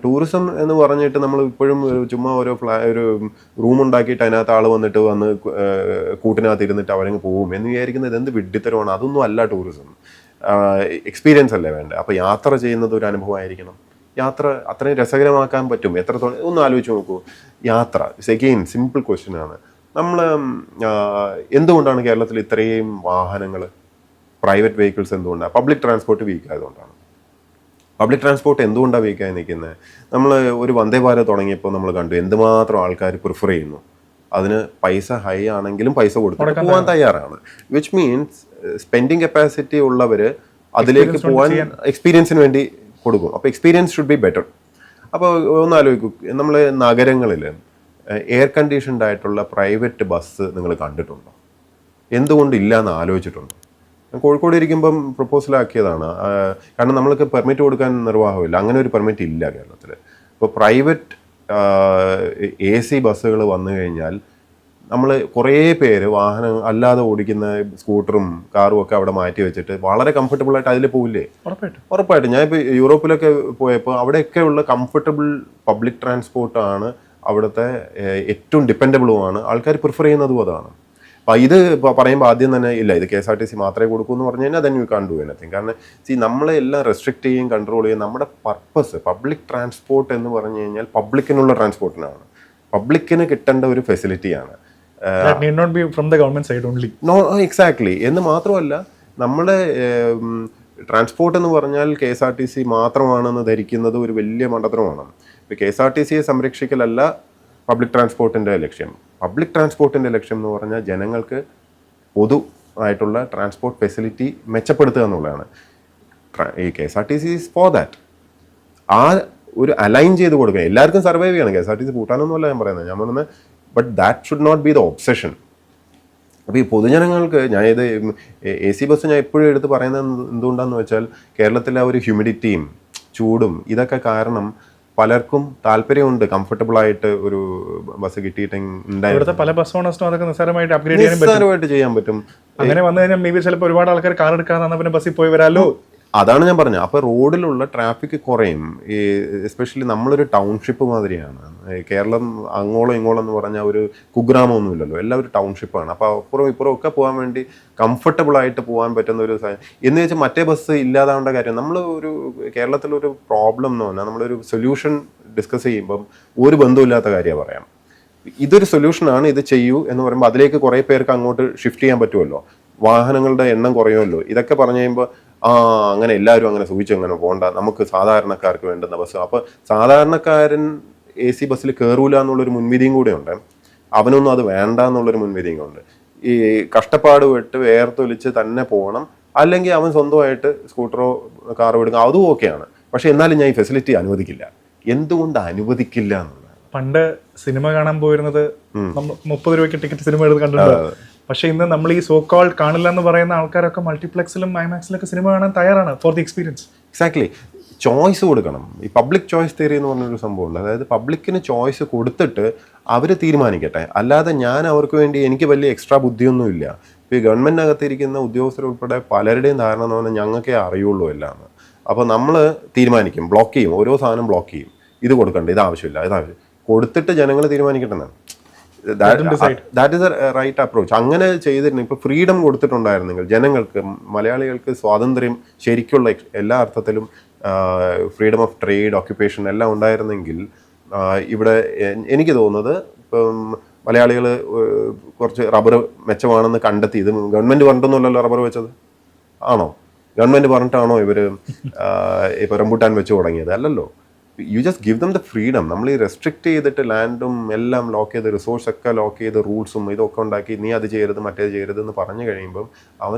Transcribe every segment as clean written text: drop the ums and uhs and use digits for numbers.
Tourism എന്ന് പറഞ്ഞിട്ട് നമ്മൾ ഇപ്പോഴും ചുമ്മാ ഒരു റൂം ഉണ്ടാക്കിയിട്ട് അതിനകത്ത് ആൾ വന്നിട്ട് കൂട്ടിനകത്ത് ഇരുന്നിട്ട് അവരങ്ങ് പോകും എന്ന് വിചാരിക്കുന്നത് എന്ത് വിഡ്ഢിത്തരമാണ്. അതൊന്നും അല്ല ടൂറിസം. എക്സ്പീരിയൻസ് അല്ലേ വേണ്ടത്. അപ്പോൾ യാത്ര ചെയ്യുന്നത് ഒരു അനുഭവമായിരിക്കണം. യാത്ര അത്രയും രസകരമാക്കാൻ പറ്റും. എത്രത്തോളം ഒന്ന് ആലോചിച്ച് നോക്കൂ. യാത്ര സെഗെയിൻ സിമ്പിൾ ക്വസ്റ്റ്യൻ ആണ്. നമ്മൾ എന്തുകൊണ്ടാണ് കേരളത്തിൽ ഇത്രയും വാഹനങ്ങൾ, പ്രൈവറ്റ് വെഹിക്കിൾസ് എന്തുകൊണ്ടാണ്? പബ്ലിക് ട്രാൻസ്പോർട്ട് വീക്ക് ആയതുകൊണ്ടാണ്. പബ്ലിക് ട്രാൻസ്പോർട്ട് എന്തുകൊണ്ടാണ് വീക്കായി നിൽക്കുന്നത്? നമ്മൾ ഒരു വന്ദേ ഭാരത് തുടങ്ങിയപ്പോൾ നമ്മൾ കണ്ടു എന്തുമാത്രം ആൾക്കാർ പ്രിഫർ ചെയ്യുന്നു. അതിന് പൈസ ഹൈ ആണെങ്കിലും പൈസ കൊടുത്തിട്ട് പോകാൻ തയ്യാറാണ്. വിച്ച് മീൻസ് സ്പെൻഡിങ് കപ്പാസിറ്റി ഉള്ളവർ അതിലേക്ക് പോകാൻ എക്സ്പീരിയൻസിന് വേണ്ടി കൊടുക്കും. അപ്പോൾ എക്സ്പീരിയൻസ് ഷുഡ് ബി ബെറ്റർ. അപ്പോൾ ഒന്ന് ആലോചിക്കൂ, നമ്മൾ നഗരങ്ങളിൽ എയർ കണ്ടീഷൻഡ് ആയിട്ടുള്ള പ്രൈവറ്റ് ബസ് നിങ്ങൾ കണ്ടിട്ടുണ്ടോ? എന്തുകൊണ്ടില്ല എന്ന് ആലോചിച്ചിട്ടുണ്ടോ? കോഴിക്കോട് ഇരിക്കുമ്പം പ്രപ്പോസലാക്കിയതാണ്. കാരണം നമ്മൾക്ക് പെർമിറ്റ് കൊടുക്കാൻ നിർവാഹമില്ല. അങ്ങനെ ഒരു പെർമിറ്റ് ഇല്ല കേരളത്തിൽ. ഇപ്പോൾ പ്രൈവറ്റ് AC ബസ്സുകൾ വന്നു കഴിഞ്ഞാൽ നമ്മൾ കുറേ പേര് വാഹനം അല്ലാതെ ഓടിക്കുന്ന സ്കൂട്ടറും കാറും ഒക്കെ അവിടെ മാറ്റി വെച്ചിട്ട് വളരെ കംഫർട്ടബിളായിട്ട് അതിൽ പോവില്ലേ? ഉറപ്പായിട്ടും. ഞാൻ ഇപ്പോൾ യൂറോപ്പിലൊക്കെ പോയപ്പോൾ അവിടെയൊക്കെ ഉള്ള കംഫർട്ടബിൾ പബ്ലിക് ട്രാൻസ്പോർട്ടാണ് അവിടുത്തെ ഏറ്റവും ഡിപ്പെൻഡബിളുമാണ്. ആൾക്കാർ പ്രിഫർ ചെയ്യുന്നതും അതാണ്. അപ്പോൾ ഇത് പറയുമ്പോൾ ആദ്യം തന്നെ ഇല്ല ഇത് KSRTC മാത്രമേ കൊടുക്കൂ എന്ന് പറഞ്ഞു കഴിഞ്ഞാൽ then you can do anything. കാരണം നമ്മളെ എല്ലാം റെസ്ട്രിക്ട് ചെയ്യും, കൺട്രോൾ ചെയ്യും. നമ്മുടെ പർപ്പസ് പബ്ലിക് ട്രാൻസ്പോർട്ട് എന്ന് പറഞ്ഞു കഴിഞ്ഞാൽ പബ്ലിക്കിനുള്ള ട്രാൻസ്പോർട്ടിനാണ്, പബ്ലിക്കിന് കിട്ടേണ്ട ഒരു ഫെസിലിറ്റിയാണ്. എക്സാക്ട്ലി. എന്ന് മാത്രമല്ല നമ്മുടെ ട്രാൻസ്പോർട്ട് എന്ന് പറഞ്ഞാൽ KSRTC മാത്രമാണെന്ന് ധരിക്കുന്നത് ഒരു വലിയ മണ്ടത്തരമാണ്. ഇപ്പോൾ KSRTCയെ സംരക്ഷിക്കലല്ല പബ്ലിക് ട്രാൻസ്പോർട്ടിൻ്റെ ലക്ഷ്യം. പബ്ലിക് ട്രാൻസ്പോർട്ടിൻ്റെ ലക്ഷ്യം എന്ന് പറഞ്ഞാൽ ജനങ്ങൾക്ക് പൊതു ആയിട്ടുള്ള ട്രാൻസ്പോർട്ട് ഫെസിലിറ്റി മെച്ചപ്പെടുത്തുക എന്നുള്ളതാണ്. ഈ KSRTC ഈസ് ഫോർ ദാറ്റ്. ആ ഒരു അലൈൻ ചെയ്ത് കൊടുക്കുക. എല്ലാവർക്കും സർവൈവ് ചെയ്യണം. KSRTC പൂട്ടാനൊന്നുമല്ല ഞാൻ പറയുന്നത്. ഞാൻ പറയുന്നത് but that should not be the obsession. അപ്പോൾ ഈ പൊതുജനങ്ങൾക്ക് ഇത് AC ബസ് ഞാൻ എപ്പോഴും എടുത്ത് പറയുന്നത് എന്തുകൊണ്ടാന്ന് വെച്ചാൽ കേരളത്തിലെ ഒരു ഹ്യൂമിഡിറ്റിയും ചൂടും ഇതൊക്കെ കാരണം പലർക്കും താല്പര്യമുണ്ട് കംഫർട്ടബിളായിട്ട് ഒരു ബസ് കിട്ടിയിട്ടുണ്ടെങ്കിൽ പല ബസ് ഓണേഴ്സിനും അതൊക്കെ നിസ്സാരമായിട്ട് ചെയ്യാൻ പറ്റും. അങ്ങനെ വന്നു കഴിഞ്ഞാൽ മേ ബി ചിലപ്പോൾ ഒരുപാട് ആൾക്കാർ കാർ എടുക്കാതെ പിന്നെ ബസ്സിൽ പോയി വരാമല്ലോ. അതാണ് ഞാൻ പറഞ്ഞത്. അപ്പോൾ റോഡിലുള്ള ട്രാഫിക് കുറയും. ഈ എസ്പെഷ്യലി നമ്മളൊരു ടൗൺഷിപ്പ് മാതിരിയാണ് കേരളം. അങ്ങോളം ഇങ്ങോളം എന്ന് പറഞ്ഞാൽ ഒരു കുഗ്രാമമൊന്നുമില്ലല്ലോ, എല്ലാം ഒരു ടൗൺഷിപ്പാണ്. അപ്പോൾ അപ്പുറം ഇപ്പുറം ഒക്കെ പോകാൻ വേണ്ടി കംഫർട്ടബിളായിട്ട് പോകാൻ പറ്റുന്ന ഒരു എന്ന് വെച്ചാൽ മറ്റേ ബസ് ഇല്ലാതാവേണ്ട കാര്യം. നമ്മൾ ഒരു കേരളത്തിലൊരു പ്രോബ്ലം എന്ന് പറഞ്ഞാൽ നമ്മളൊരു സൊല്യൂഷൻ ഡിസ്കസ് ചെയ്യുമ്പം ഒരു ബന്ധമില്ലാത്ത കാര്യമാണ് പറയാം. ഇതൊരു സൊല്യൂഷനാണ്, ഇത് ചെയ്യൂ എന്ന് പറയുമ്പോൾ അതിലേക്ക് കുറേ പേർക്ക് അങ്ങോട്ട് ഷിഫ്റ്റ് ചെയ്യാൻ പറ്റുമല്ലോ, വാഹനങ്ങളുടെ എണ്ണം കുറയുമല്ലോ. ഇതൊക്കെ പറഞ്ഞു കഴിയുമ്പോൾ അങ്ങനെ എല്ലാവരും അങ്ങനെ സൂചിച്ച് അങ്ങനെ പോകണ്ട, നമുക്ക് സാധാരണക്കാർക്ക് വേണ്ടുന്ന ബസ്. അപ്പോൾ സാധാരണക്കാരൻ AC ബസ്സിൽ കയറൂല എന്നുള്ളൊരു മുൻവിധിയും കൂടെ ഉണ്ട്. അവനൊന്നും അത് വേണ്ട എന്നുള്ളൊരു മുൻവിധിയും ഉണ്ട്. ഈ കഷ്ടപ്പാട് വിട്ട് വേർത്തൊലിച്ച് തന്നെ പോകണം, അല്ലെങ്കിൽ അവൻ സ്വന്തമായിട്ട് സ്കൂട്ടറോ കാറോ എടുക്കുക, അതും ഓക്കെയാണ്. പക്ഷെ എന്നാലും ഞാൻ ഈ ഫെസിലിറ്റി അനുവദിക്കില്ല. എന്തുകൊണ്ട് അനുവദിക്കില്ല എന്നുള്ളത്. പണ്ട് സിനിമ കാണാൻ പോയിരുന്നത് 30 രൂപയ്ക്ക് ടിക്കറ്റ് സിനിമ എടുത്ത് കണ്ടിട്ടുണ്ട്. പക്ഷെ ഇന്ന് നമ്മൾ ഈ സോ കോൾ കാണില്ല എന്ന് പറയുന്ന ആൾക്കാരൊക്കെ മൾട്ടിപ്ലക്സിലും ഐമാക്സിലൊക്കെ സിനിമ കാണാൻ തയ്യാറാണ് for the experience. Exactly. Choice കൊടുക്കണം. ഈ പബ്ലിക് ചോയ്സ് തിയറി എന്ന് പറഞ്ഞൊരു സംഭവമുണ്ട്. അതായത് പബ്ലിക്കിന് ചോയ്സ് കൊടുത്തിട്ട് അവർ തീരുമാനിക്കട്ടെ. അല്ലാതെ ഞാൻ അവർക്ക് വേണ്ടി എനിക്ക് വലിയ എക്സ്ട്രാ ബുദ്ധിയൊന്നുമില്ല. ഇപ്പോൾ ഈ ഗവൺമെൻറ്റിനകത്തിരിക്കുന്ന ഉദ്യോഗസ്ഥരുൾപ്പെടെ പലരുടെയും ധാരണ എന്ന് പറഞ്ഞാൽ ഞങ്ങൾക്കേ അറിയുള്ളൂ എല്ലാം. അപ്പോൾ നമ്മൾ തീരുമാനിക്കും, ബ്ലോക്ക് ചെയ്യും, ഓരോ സാധനം ബ്ലോക്ക് ചെയ്യും. ഇത് കൊടുക്കണ്ട, ഇത് ആവശ്യമില്ല, ഇതാവശ്യം കൊടുത്തിട്ട് ജനങ്ങൾ തീരുമാനിക്കട്ടെ. That is a right approach. അങ്ങനെ ചെയ്തിരുന്നു. ഇപ്പോൾ ഫ്രീഡം കൊടുത്തിട്ടുണ്ടായിരുന്നെങ്കിൽ ജനങ്ങൾക്ക്, മലയാളികൾക്ക് സ്വാതന്ത്ര്യം ശരിക്കുള്ള എല്ലാ അർത്ഥത്തിലും ഫ്രീഡം ഓഫ് ട്രേഡ്, ഓക്യുപ്പേഷൻ എല്ലാം ഉണ്ടായിരുന്നെങ്കിൽ ഇവിടെ എനിക്ക് തോന്നുന്നത് ഇപ്പം മലയാളികൾ കുറച്ച് റബ്ബർ മെച്ചമാണെന്ന് കണ്ടെത്തി. ഇത് ഗവൺമെൻറ് പറഞ്ഞിട്ടൊന്നുമല്ലല്ലോ റബ്ബർ വെച്ചത്, ആണോ? ഗവൺമെൻറ് പറഞ്ഞിട്ടാണോ ഇവർ ഇപ്പോൾ റംബൂട്ടാൻ വെച്ച് തുടങ്ങിയത്? അല്ലല്ലോ. You just give them the freedom. നമ്മൾ ഈ റെസ്ട്രിക്റ്റ് ചെയ്തിട്ട് ലാൻഡും എല്ലാം ലോക്ക് ചെയ്ത് റിസോഴ്സൊക്കെ ലോക്ക് ചെയ്ത് റൂൾസും ഇതൊക്കെ ഉണ്ടാക്കി നീ അത് ചെയ്യരുത് മറ്റേത് ചെയ്യരുത് എന്ന് പറഞ്ഞു കഴിയുമ്പം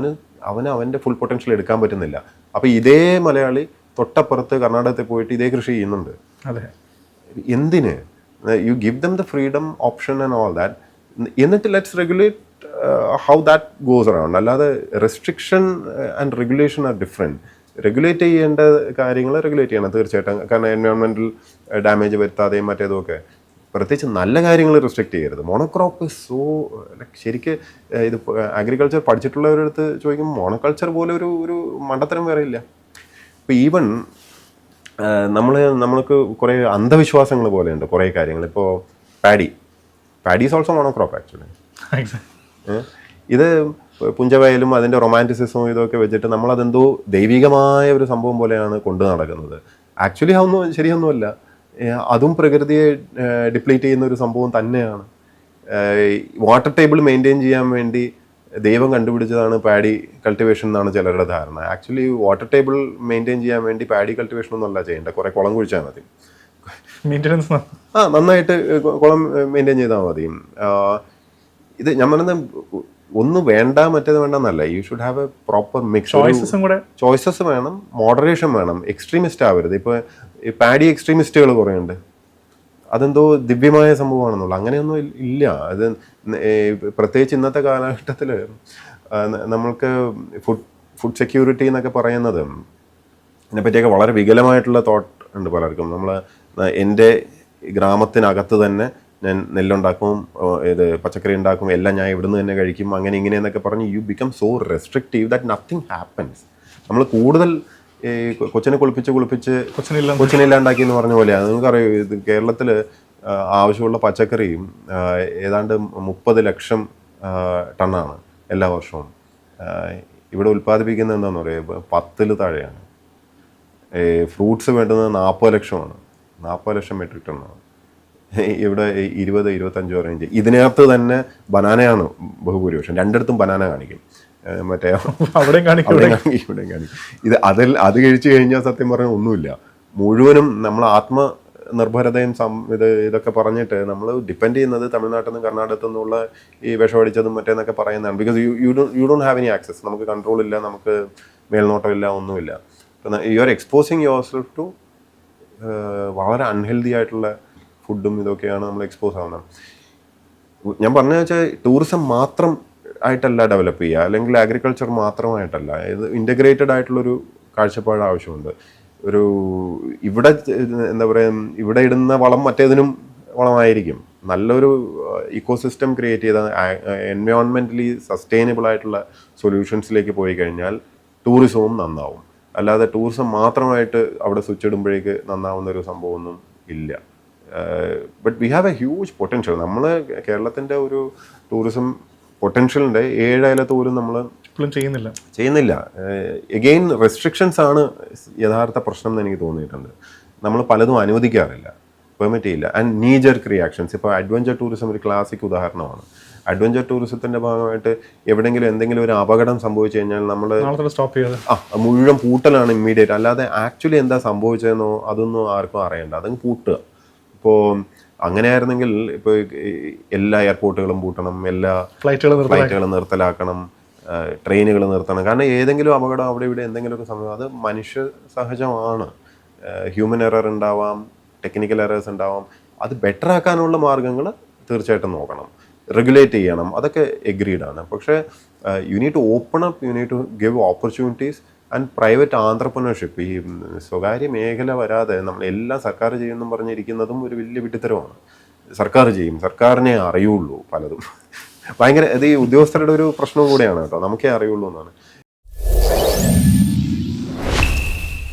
അവന് അവൻ്റെ ഫുൾ പൊട്ടൻഷ്യൽ എടുക്കാൻ പറ്റുന്നില്ല. അപ്പോൾ ഇതേ മലയാളി തൊട്ടപ്പുറത്ത് കർണാടകത്തിൽ പോയിട്ട് ഇതേ കൃഷി ചെയ്യുന്നുണ്ട്. അതെ. എന്തിന്? You give them the freedom, option and all that. എന്നിട്ട് let's regulate how that goes around. അല്ലാതെ restriction and regulation are different. Regulate ചെയ്യേണ്ട കാര്യങ്ങൾ റെഗുലേറ്റ് ചെയ്യണം തീർച്ചയായിട്ടും. കാരണം എൻവയോൺമെൻറ്റൽ ഡാമേജ് വരുത്താതെയും മറ്റേതുമൊക്കെ. പ്രത്യേകിച്ച് നല്ല കാര്യങ്ങൾ റെസ്ട്രിക്റ്റ് ചെയ്യരുത്. മോണോക്രോപ്പ് സോ ശരിക്ക് ഇത് അഗ്രികൾച്ചർ പഠിച്ചിട്ടുള്ളവരടുത്ത് ചോദിക്കുമ്പോൾ മോണോകൾച്ചർ പോലെ ഒരു മണ്ടത്തരം വേറെ ഇല്ല. ഇപ്പോൾ ഈവൻ നമ്മൾക്ക് കുറേ അന്ധവിശ്വാസങ്ങൾ പോലെയുണ്ട് കുറേ കാര്യങ്ങൾ. ഇപ്പോൾ പാഡി ഈസ് ഓൾസോ മോണോക്രോപ്പ് ആക്ച്വലി. ഇത് പുഞ്ചവയലും അതിൻ്റെ റൊമാൻറ്റിസിസവും ഇതൊക്കെ വെച്ചിട്ട് നമ്മളതെന്തോ ദൈവികമായ ഒരു സംഭവം പോലെയാണ് കൊണ്ടു നടക്കുന്നത്. ആക്ച്വലി അതൊന്നും ശരിയൊന്നുമല്ല. അതും പ്രകൃതിയെ ഡിപ്ലീറ്റ് ചെയ്യുന്ന ഒരു സംഭവം തന്നെയാണ്. വാട്ടർ ടേബിൾ മെയിൻറ്റെയിൻ ചെയ്യാൻ വേണ്ടി ദൈവം കണ്ടുപിടിച്ചതാണ് പാഡി കൾട്ടിവേഷൻ എന്നാണ് ചിലരുടെ ധാരണ. ആക്ച്വലി വാട്ടർ ടേബിൾ മെയിൻറ്റെയിൻ ചെയ്യാൻ വേണ്ടി പാഡി കൾട്ടിവേഷൻ ഒന്നും അല്ല ചെയ്യേണ്ടത്. കുറേ കുളം കുഴിച്ചാൽ മതി. മെയിൻ്റെനൻസ് നന്നായിട്ട് കുളം മെയിൻറ്റെയിൻ ചെയ്താൽ മതി. ഇത് ഞാൻ പറയുന്നത് ഒന്ന് വേണ്ട മറ്റേത് വേണ്ടെന്നല്ല. You should have a proper mix. Choices വേണം, മോഡറേഷൻ വേണം. എക്സ്ട്രീമിസ്റ്റ് ആവരുത്. ഇപ്പോൾ പാഡി എക്സ്ട്രീമിസ്റ്റുകൾ കുറേ ഉണ്ട്. അതെന്തോ ദിവ്യമായ സംഭവമാണെന്നുള്ള അങ്ങനെയൊന്നും ഇല്ല. അത് പ്രത്യേകിച്ച് ഇന്നത്തെ കാലഘട്ടത്തിൽ നമ്മൾക്ക് ഫുഡ് സെക്യൂരിറ്റി എന്നൊക്കെ പറയുന്നത് ഇതിനെപ്പറ്റിയൊക്കെ വളരെ വികലമായിട്ടുള്ള തോട്ട് ഉണ്ട് പലർക്കും. എൻ്റെ ഗ്രാമത്തിനകത്ത് തന്നെ ഞാൻ നെല്ലുണ്ടാക്കും, ഇത് പച്ചക്കറി ഉണ്ടാക്കും, എല്ലാം ഞാൻ ഇവിടുന്ന് തന്നെ കഴിക്കും, അങ്ങനെ ഇങ്ങനെയെന്നൊക്കെ പറഞ്ഞ് you become so restrictive that nothing happens. നമ്മൾ കൂടുതൽ ഈ കൊച്ചിനെ കുളിപ്പിച്ച് കൊച്ചിനില്ലാണ്ടാക്കി എന്ന് പറഞ്ഞ പോലെയാണ്. നിങ്ങൾക്കറിയോ, ഇത് കേരളത്തിൽ ആവശ്യമുള്ള പച്ചക്കറിയും ഏതാണ്ട് 30 ലക്ഷം ടണ്ണാണ് എല്ലാ വർഷവും. ഇവിടെ ഉൽപ്പാദിപ്പിക്കുന്നത് എന്താണെന്ന് പറയുക 10 താഴെയാണ്. ഫ്രൂട്ട്സ് വേണ്ടുന്നത് 40 ലക്ഷമാണ്. 40 ലക്ഷം മെട്രിക് ടണ്ണാണ്. ഇവിടെ 20-25 റേഞ്ച്. ഇതിനകത്ത് തന്നെ ബനാനയാണ് ബഹുഭൂരിപക്ഷം. രണ്ടിടത്തും ബനാന കാണിക്കും. മറ്റേ അവിടെ കാണിക്കും ഇവിടെ കാണിക്കും. അത് കഴിച്ചു കഴിഞ്ഞാൽ സത്യം പറഞ്ഞാൽ ഒന്നുമില്ല. മുഴുവനും നമ്മൾ ആത്മനിർഭരതയും ഇതൊക്കെ പറഞ്ഞിട്ട് നമ്മൾ ഡിപ്പെൻഡ് ചെയ്യുന്നത് തമിഴ്നാട്ടിൽ നിന്നും കർണാടകത്തിൽ നിന്നുള്ള ഈ വിഷമടിച്ചതും മറ്റേന്നൊക്കെ പറയുന്നതാണ്. Because you don't have any access. നമുക്ക് കൺട്രോൾ ഇല്ല, നമുക്ക് മേൽനോട്ടമില്ല, ഒന്നുമില്ല. You are exposing yourself to വളരെ അൺഹെൽത്തി ആയിട്ടുള്ള ഫുഡും ഇതൊക്കെയാണ് നമ്മൾ എക്സ്പോസ് ആവുന്നത്. ഞാൻ പറഞ്ഞു വെച്ചാൽ ടൂറിസം മാത്രം ആയിട്ടല്ല ഡെവലപ്പ് ചെയ്യുക, അല്ലെങ്കിൽ അഗ്രികൾച്ചർ മാത്രമായിട്ടല്ല. ഇത് ഇൻ്റഗ്രേറ്റഡ് ആയിട്ടുള്ളൊരു കാഴ്ചപ്പാട് ആവശ്യമുണ്ട്. ഇവിടെ എന്താ പറയുക, ഇവിടെ ഇടുന്ന വളം മറ്റേതിനും വളമായിരിക്കും. നല്ലൊരു ഇക്കോസിസ്റ്റം ക്രിയേറ്റ് ചെയ്ത എൻവയോൺമെൻ്റലി സസ്റ്റൈനബിൾ ആയിട്ടുള്ള സൊല്യൂഷൻസിലേക്ക് പോയി കഴിഞ്ഞാൽ ടൂറിസവും നന്നാവും. അല്ലാതെ ടൂറിസം മാത്രമായിട്ട് അവിടെ സ്വിച്ച് ഇടുമ്പോഴേക്ക് നന്നാവുന്ന ഒരു സംഭവമൊന്നും ഇല്ല. But we have A huge potential. നമ്മൾ കേരളത്തിൻ്റെ ഒരു ടൂറിസം പൊട്ടൻഷ്യലിൻ്റെ 7 അയലത്ത് പോലും നമ്മൾ ചെയ്യുന്നില്ല. എഗെയിൻ റെസ്ട്രിക്ഷൻസ് ആണ് യഥാർത്ഥ പ്രശ്നം എന്ന് എനിക്ക് തോന്നിയിട്ടുണ്ട്. നമ്മൾ പലതും അനുവദിക്കാറില്ല, പെർമിറ്റ് ചെയ്യില്ല. ആൻഡ് നീ ജെർക്ക് റിയാക്ഷൻസ്. ഇപ്പോൾ അഡ്വഞ്ചർ ടൂറിസം ഒരു ക്ലാസിക് ഉദാഹരണമാണ്. അഡ്വഞ്ചർ ടൂറിസത്തിൻ്റെ ഭാഗമായിട്ട് എവിടെയെങ്കിലും എന്തെങ്കിലും ഒരു അപകടം സംഭവിച്ചു കഴിഞ്ഞാൽ നമ്മൾ മുഴുവൻ പൂട്ടലാണ് ഇമ്മീഡിയറ്റ്. അല്ലാതെ ആക്ച്വലി എന്താ സംഭവിച്ചതെന്നോ അതൊന്നും ആർക്കും അറിയണ്ട, അതങ്ങ് പൂട്ടുക. ഇപ്പോൾ അങ്ങനെയായിരുന്നെങ്കിൽ ഇപ്പോൾ എല്ലാ എയർപോർട്ടുകളും പൂട്ടണം, എല്ലാ ഫ്ലൈറ്റുകളും നിർത്തലാക്കണം, ട്രെയിനുകൾ നിർത്തണം. കാരണം ഏതെങ്കിലും അപകടം അവിടെ ഇവിടെ എന്തെങ്കിലുമൊക്കെ സംഭവം, അത് മനുഷ്യ സഹജമാണ്. ഹ്യൂമൻ എറർ ഉണ്ടാവാം, ടെക്നിക്കൽ എറേഴ്സ് ഉണ്ടാവാം. അത് ബെറ്റർ ആക്കാനുള്ള മാർഗ്ഗങ്ങൾ തീർച്ചയായിട്ടും നോക്കണം, റെഗുലേറ്റ് ചെയ്യണം. അതൊക്കെ എഗ്രീഡാണ്. പക്ഷേ you need to open up, you need to give opportunities and private entrepreneurship. ഈ സ്വകാര്യ മേഖല വരാതെ നമ്മൾ എല്ലാം സർക്കാർ ചെയ്യുമെന്നും പറഞ്ഞിരിക്കുന്നതും ഒരു വലിയ വിഡ്ഢിത്തരമാണ്. സർക്കാർ ചെയ്യും, സർക്കാരിനെ അറിയുള്ളൂ പലതും. ഭയങ്കര ഇത് ഈ ഉദ്യോഗസ്ഥരുടെ ഒരു പ്രശ്നവും കൂടെയാണ് കേട്ടോ, നമുക്കേ അറിയുള്ളൂ എന്നാണ്.